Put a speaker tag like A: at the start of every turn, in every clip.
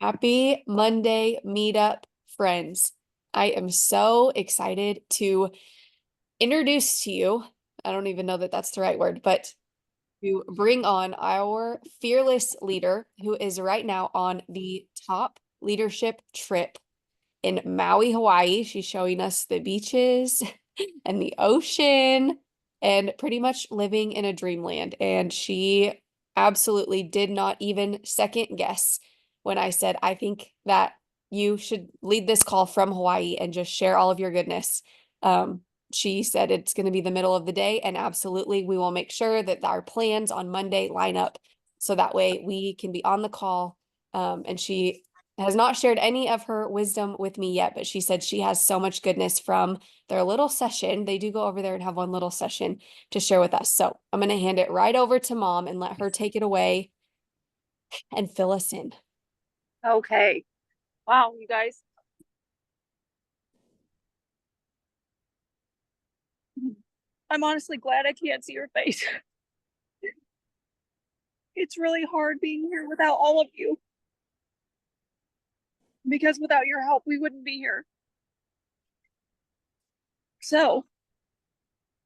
A: Happy Monday, Meetup friends. I am so excited to introduce to you, I don't even know that that's the right word, but to bring on our fearless leader who is right now on the top leadership trip in Maui, Hawaii. She's showing us the beaches and the ocean and pretty much living in a dreamland. And she absolutely did not even second guess when I said, I think that you should lead this call from Hawaii and just share all of your goodness. She said it's going to be the middle of the day, and absolutely, we will make sure that our plans on Monday line up so that way we can be on the call. And she has not shared any of her wisdom with me yet, but she said she has so much goodness from their little session. They do go over there and have one little session to share with us. So I'm going to hand it right over to Mom and let her take it away and fill us in.
B: Okay. Wow, you guys. I'm honestly glad I can't see your face. It's really hard being here without all of you. Because without your help, we wouldn't be here. So,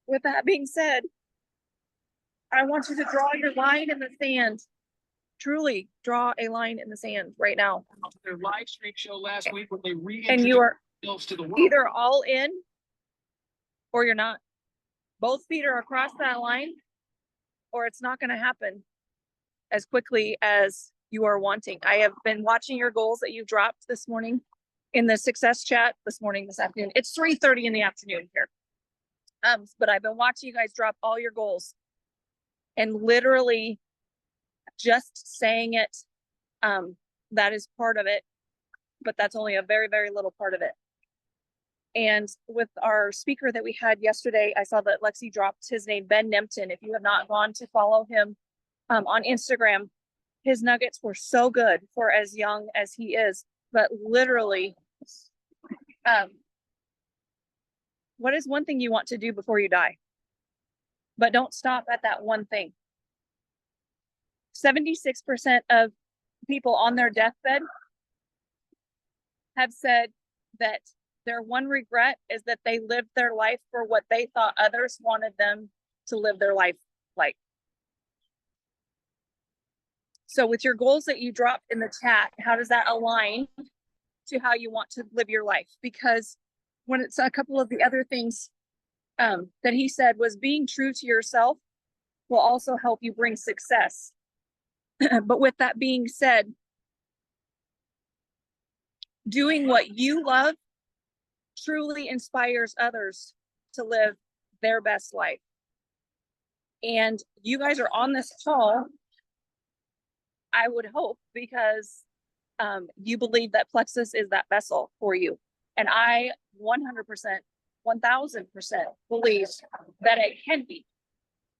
B: with that being said, I want you to draw your line in the sand. Truly draw a line in the sand right now.
C: Their live stream show last week when they
B: and you are
C: themselves to the world.
B: Either all in or you're not. Both feet are across that line, or it's not going to happen as quickly as you are wanting. I have been watching your goals that you dropped this morning in the success chat this afternoon. It's 3:30 in the afternoon here. But I've been watching you guys drop all your goals, and literally just saying it, that is part of it, but that's only a very, very little part of it. And with our speaker that we had yesterday, I saw that Lexi dropped his name, Ben Nempton. If you have not gone to follow him on Instagram, his nuggets were so good for as young as he is. But literally, what is one thing you want to do before you die? But don't stop at that one thing. 76% of people on their deathbed have said that their one regret is that they lived their life for what they thought others wanted them to live their life like. So with your goals that you dropped in the chat, how does that align to how you want to live your life? Because when it's a couple of the other things that he said was being true to yourself will also help you bring success. But with that being said, doing what you love truly inspires others to live their best life. And you guys are on this call, I would hope, because you believe that Plexus is that vessel for you. And I 100%, 1000% believe that it can be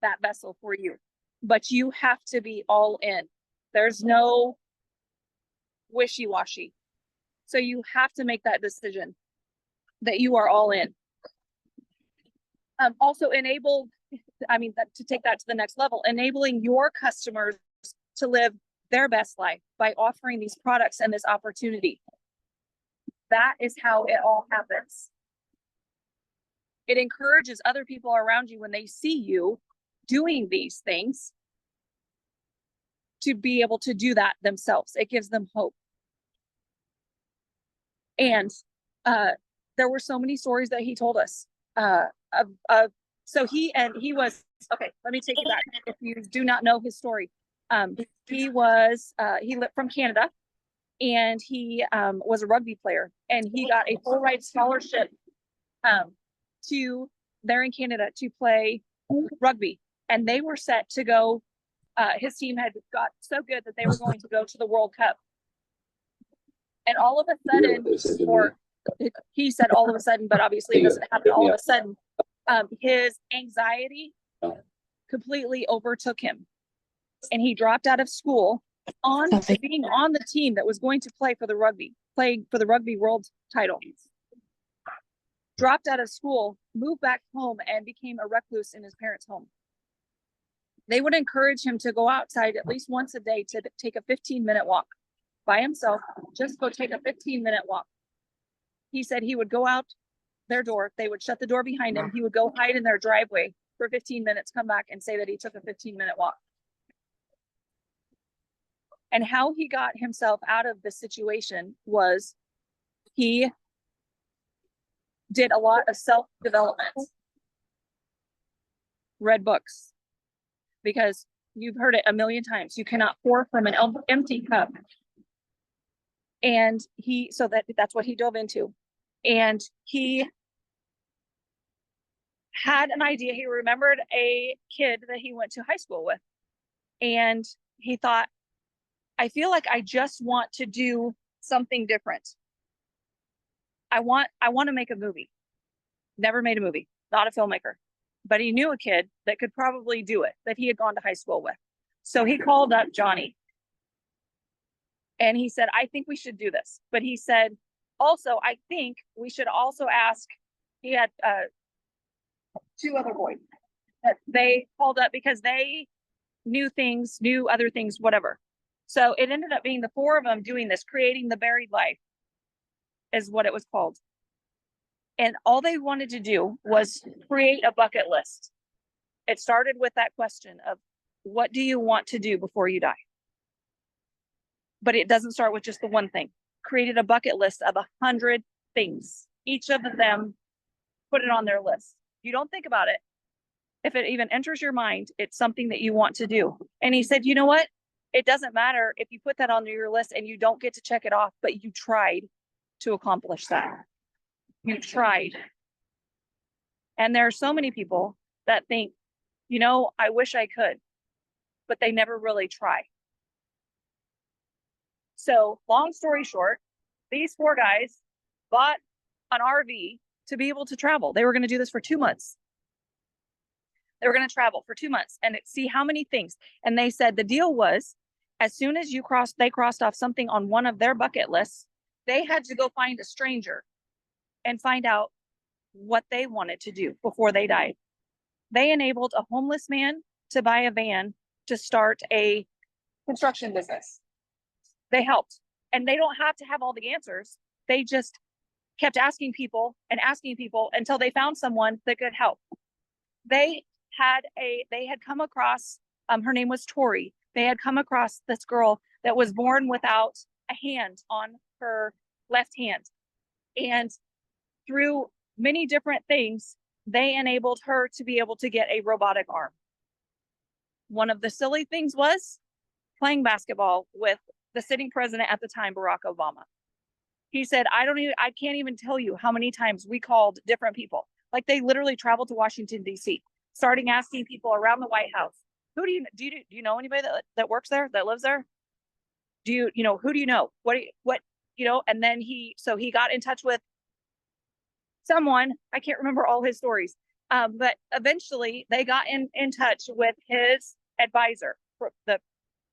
B: that vessel for you. But you have to be all in. There's no wishy-washy. So you have to make that decision that you are all in. Also enabled, to take that to the next level, enabling your customers to live their best life by offering these products and this opportunity. That is how it all happens. It encourages other people around you when they see you doing these things to be able to do that themselves. It gives them hope. And there were so many stories that he told us. So he was, okay, let me take you back. If you do not know his story, he lived from Canada, and he was a rugby player, and he got a full ride scholarship to there in Canada to play rugby. And they were set to go, his team had got so good that they were going to go to the World Cup. And all of a sudden, or he said all of a sudden, but obviously it doesn't happen all of a sudden, his anxiety completely overtook him. And he dropped out of school being on the team that was going to play for the rugby world title. Dropped out of school, moved back home, and became a recluse in his parents' home. They would encourage him to go outside at least once a day to take a 15-minute walk. by himself, just go take a 15-minute walk. He said he would go out their door, they would shut the door behind him, he would go hide in their driveway for 15 minutes, come back and say that he took a 15-minute walk. And how he got himself out of the situation was he did a lot of self-development, read books, because you've heard it a million times. You cannot pour from an empty cup. And that's what he dove into. And he had an idea. He remembered a kid that he went to high school with. And he thought, I feel like I just want to do something different. I want to make a movie. Never made a movie, not a filmmaker. But he knew a kid that could probably do it, that he had gone to high school with. So he called up Johnny. And he said, I think we should do this. But he said, also, I think we should also ask, he had two other boys that they called up because they knew other things, whatever. So it ended up being the four of them doing this, creating the buried life is what it was called. And all they wanted to do was create a bucket list. It started with that question of, what do you want to do before you die? But it doesn't start with just the one thing. Created a bucket list of 100 things. Each of them put it on their list. You don't think about it. If it even enters your mind, it's something that you want to do. And he said, you know what? It doesn't matter if you put that on your list and you don't get to check it off, but you tried to accomplish that. You tried. And there are so many people that think, I wish I could, but they never really try. So long story short, these four guys bought an RV to be able to travel. They were going to do this for 2 months. They were going to travel for 2 months and see how many things. And they said the deal was, as soon as they crossed off something on one of their bucket lists, they had to go find a stranger and find out what they wanted to do before they died. They enabled a homeless man to buy a van to start a construction business. They helped. And they don't have to have all the answers. They just kept asking people until they found someone that could help. They had come across, her name was Tori. They had come across this girl that was born without a hand on her left hand. And through many different things, they enabled her to be able to get a robotic arm. One of the silly things was playing basketball with the sitting president at the time, Barack Obama. He said, I can't even tell you how many times we called different people. Like they literally traveled to Washington, D.C., starting asking people around the White House, who do you know anybody that works there, that lives there? Who do you know? And then he got in touch with someone, I can't remember all his stories. But eventually they got in touch with his advisor,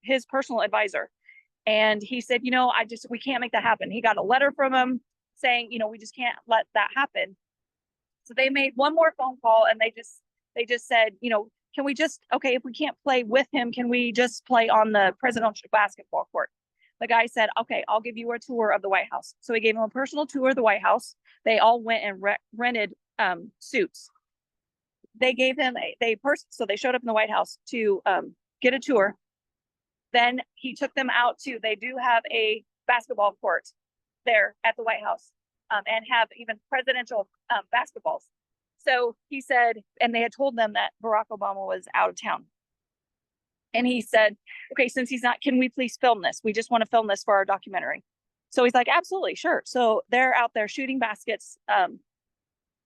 B: his personal advisor. And he said, we can't make that happen. He got a letter from him saying, we just can't let that happen. So they made one more phone call and they just said, can we just, okay, if we can't play with him, can we just play on the presidential basketball court? The guy said, okay, I'll give you a tour of the White House. So he gave him a personal tour of the White House. They all went and rented suits. They gave him so they showed up in the White House to get a tour. Then he took them out they do have a basketball court there at the White House and have even presidential basketballs. So he said, and they had told them that Barack Obama was out of town. And he said, okay, since he's not, can we please film this? We just want to film this for our documentary. So he's like, absolutely, sure. So they're out there shooting baskets,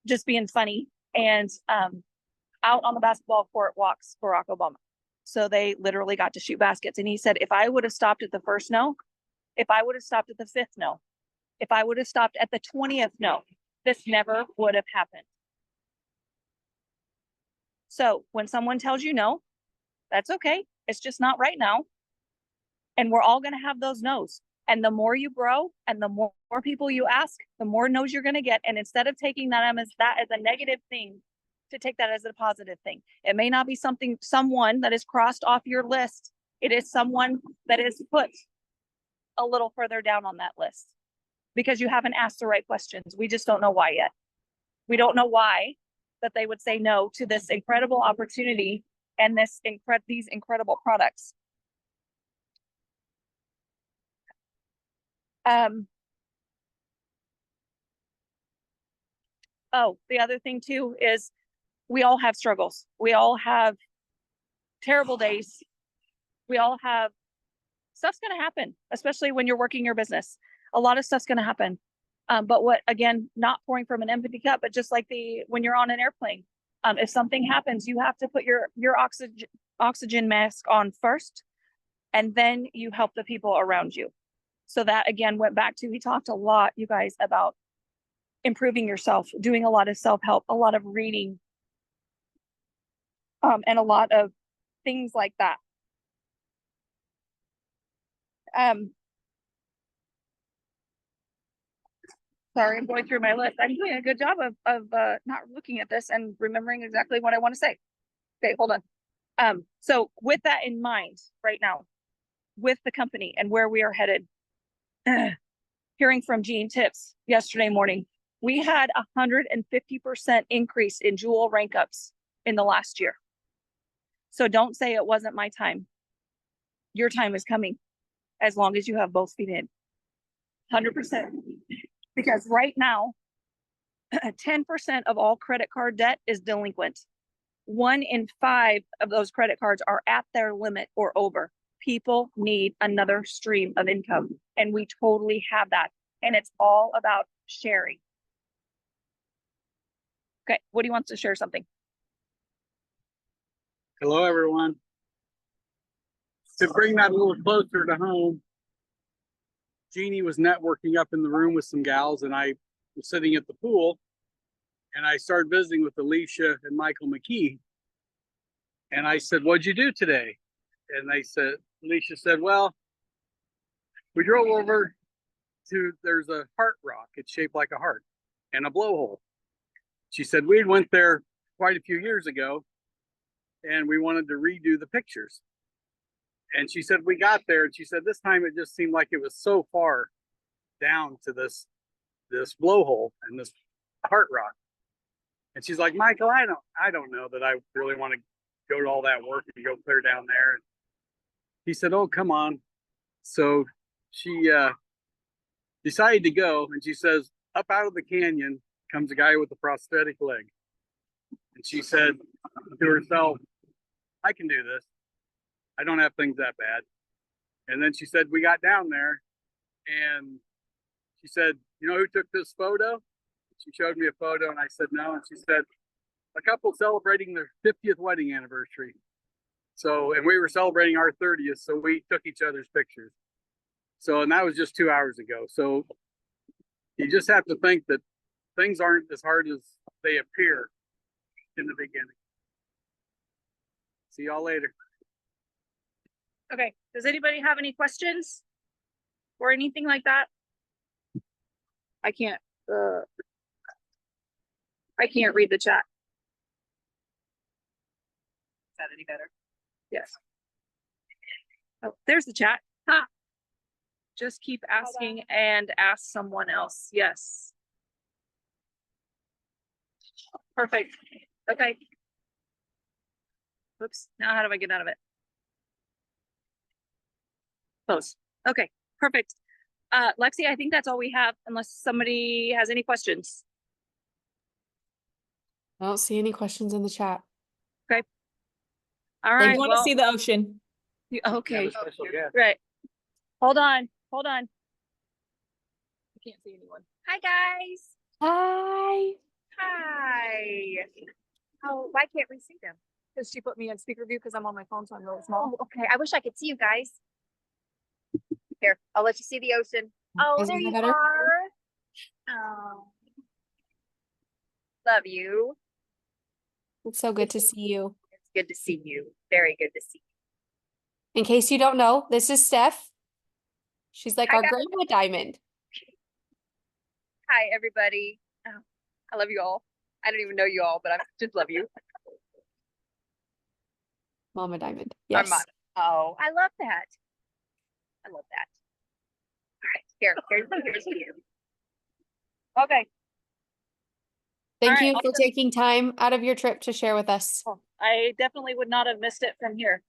B: just being funny. And out on the basketball court walks Barack Obama. So they literally got to shoot baskets. And he said, if I would have stopped at the first no, if I would have stopped at the fifth no, if I would have stopped at the 20th no, this never would have happened. So when someone tells you no, that's okay. It's just not right now. And we're all going to have those no's. And the more you grow and the more people you ask, the more no's you're going to get. And instead of taking that as a negative thing, to take that as a positive thing. It may not be someone that is crossed off your list. It is someone that is put a little further down on that list because you haven't asked the right questions. We just don't know why yet. We don't know why that they would say no to this incredible opportunity and these incredible products. Oh, the other thing too is we all have struggles. We all have terrible days. We all have stuff's going to happen, especially when you're working your business. A lot of stuff's going to happen. But what, again, not pouring from an empty cup, but just like when you're on an airplane, if something happens, you have to put your oxygen mask on first, and then you help the people around you. So that again went back to, he talked a lot, you guys, about improving yourself, doing a lot of self-help, a lot of reading, and a lot of things like that. Sorry, I'm going through my list. I'm doing a good job of not looking at this and remembering exactly what I want to say. Okay, hold on. So with that in mind right now, with the company and where we are headed, hearing from Jean Tips yesterday morning, we had 150% increase in Jewel rank ups in the last year. So don't say it wasn't my time. Your time is coming as long as you have both feet in. 100%. Because right now, 10% of all credit card debt is delinquent. 1 in 5 of those credit cards are at their limit or over. People need another stream of income, and we totally have that. And it's all about sharing. Okay, Woody wants to share something.
D: Hello, everyone. To bring that a little closer to home, Jeannie was networking up in the room with some gals, and I was sitting at the pool, and I started visiting with Alicia and Michael McKee. And I said, "What'd you do today?" And Alicia said, "Well, we drove over to, there's a heart rock. It's shaped like a heart and a blowhole." She said, "We went there quite a few years ago, and we wanted to redo the pictures." And she said, "We got there," and she said, "This time it just seemed like it was so far down to this blowhole and this heart rock." And she's like, "Michael, I don't know that I really want to go to all that work and go clear down there." And he said, "Oh, come on." So she decided to go, and she says, up out of the canyon comes a guy with a prosthetic leg. And she said to herself, "I can do this. I don't have things that bad." And then she said, we got down there, and she said, "You know who took this photo?" She showed me a photo, and I said, "No." And she said, "A couple celebrating their 50th wedding anniversary." So, and we were celebrating our 30th, so we took each other's pictures. So, and that was just 2 hours ago. So you just have to think that things aren't as hard as they appear in the beginning. See y'all later.
B: Okay, does anybody have any questions or anything like that? I can't read the chat. Is that any better? Yes. Oh, there's the chat. Ha! Just keep asking and ask someone else. Yes. Perfect. Okay. Oops. Now how do I get out of it? Close. Okay. Perfect. Lexi, I think that's all we have unless somebody has any questions.
A: I don't see any questions in the chat.
B: All
E: I
B: right.
E: want to see the ocean.
B: Okay.
D: Special guest.
B: Right. Hold on. Hold on. I can't see anyone. Hi, guys.
A: Hi.
B: Hi. Oh, why can't we see them? Because she put me on speaker view because I'm on my phone, so I'm really small.
F: Oh, okay. I wish I could see you guys. Here, I'll let you see the ocean. Oh,
A: Isn't
F: there
A: that
F: you
A: better?
F: are. Oh, love you.
A: It's so good to see you.
F: It's good to see you. Very good to see you.
A: In case you don't know, this is Steph. She's like
F: Hi,
A: our
F: guys.
A: grandma diamond.
F: Hi, everybody. Oh, I love you all. I don't even know you all, but I just love you.
A: Mama diamond.
F: Our
A: Yes.
F: mom. Oh, I love that. I love that. Here's you.
B: Okay.
A: Thank
B: All right,
A: you
B: I'll
A: for
B: just-
A: taking time out of your trip to share with us.
B: I definitely would not have missed it from here.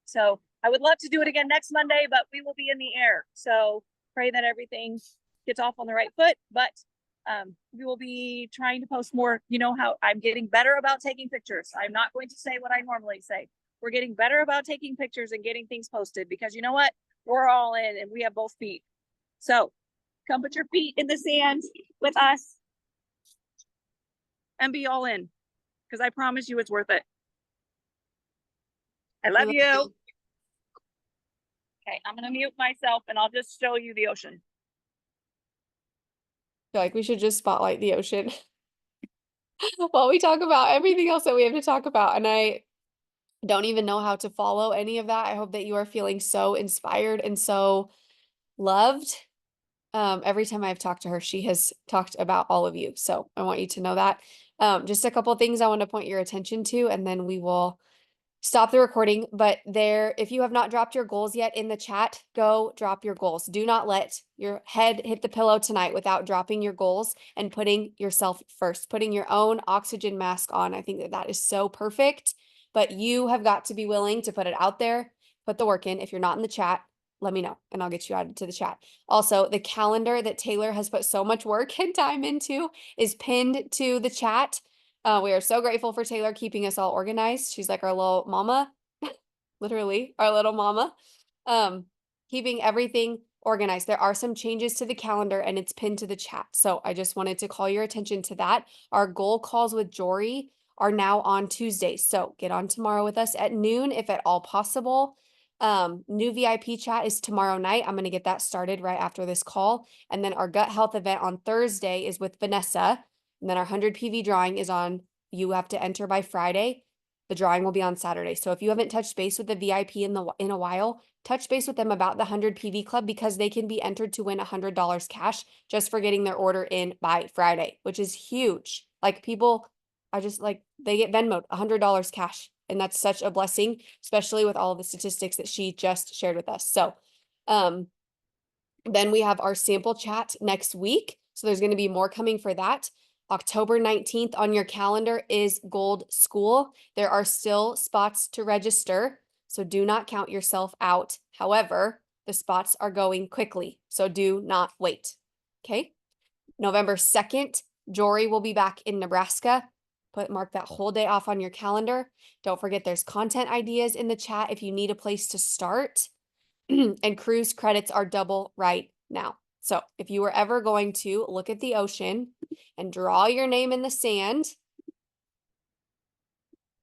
B: So I would love to do it again next Monday, but we will be in the air. So pray that everything gets off on the right foot. But we will be trying to post more. You know how I'm getting better about taking pictures. I'm not going to say what I normally say. We're getting better about taking pictures and getting things posted because you know what? We're all in and we have both feet. So come put your feet in the sand with us and be all in because I promise you it's worth it. I love you. Okay, I'm gonna mute myself and I'll just show you the ocean.
A: I feel like we should just spotlight the ocean while we talk about everything else that we have to talk about. And I don't even know how to follow any of that. I hope that you are feeling so inspired and so loved. Every time I've talked to her, she has talked about all of you. So I want you to know that. Just a couple of things I want to point your attention to, and then we will stop the recording. But there, if you have not dropped your goals yet in the chat, go drop your goals. Do not let your head hit the pillow tonight without dropping your goals and putting yourself first, putting your own oxygen mask on. I think that that is so perfect, but you have got to be willing to put it out there, put the work in. If you're not in the chat, let me know and I'll get you added to the chat. Also, the calendar that Taylor has put so much work and time into is pinned to the chat. We are so grateful for Taylor keeping us all organized. She's like our little mama, literally our little mama, keeping everything organized. There are some changes to the calendar and it's pinned to the chat. So I just wanted to call your attention to that. Our goal calls with Jory are now on Tuesdays. So get on tomorrow with us at noon, if at all possible. New VIP chat is tomorrow night. I'm going to get that started right after this call. And then our gut health event on Thursday is with Vanessa. And then our 100 PV drawing is on, you have to enter by Friday. The drawing will be on Saturday. So if you haven't touched base with the VIP in a while, touch base with them about the 100 PV club because they can be entered to win $100 cash just for getting their order in by Friday, which is huge. Like people, I just like, they get Venmoed $100 cash. And that's such a blessing, especially with all of the statistics that she just shared with us. So, then we have our sample chat next week. So there's going to be more coming for that. October 19th on your calendar is Gold School. There are still spots to register, so do not count yourself out. However, the spots are going quickly, so do not wait. Okay. November 2nd, Jory will be back in Nebraska. Mark that whole day off on your calendar. Don't forget there's content ideas in the chat if you need a place to start. And cruise credits are double right now. So if you were ever going to look at the ocean and draw your name in the sand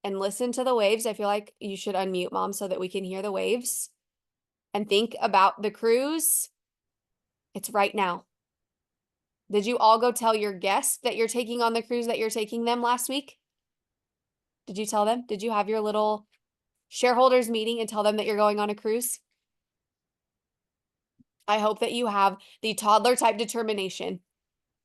A: and listen to the waves, I feel like you should unmute, Mom, so that we can hear the waves and think about the cruise. It's right now. Did you all go tell your guests that you're taking on the cruise that you're taking them last week? Did you tell them? Did you have your little shareholders meeting and tell them that you're going on a cruise? I hope that you have the toddler type determination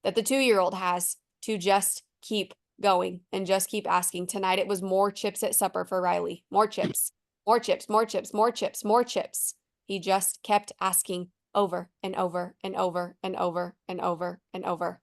A: that the 2-year-old has to just keep going and just keep asking. Tonight, it was more chips at supper for Riley. More chips, more chips, more chips, more chips, more chips. He just kept asking over and over and over and over and over and over.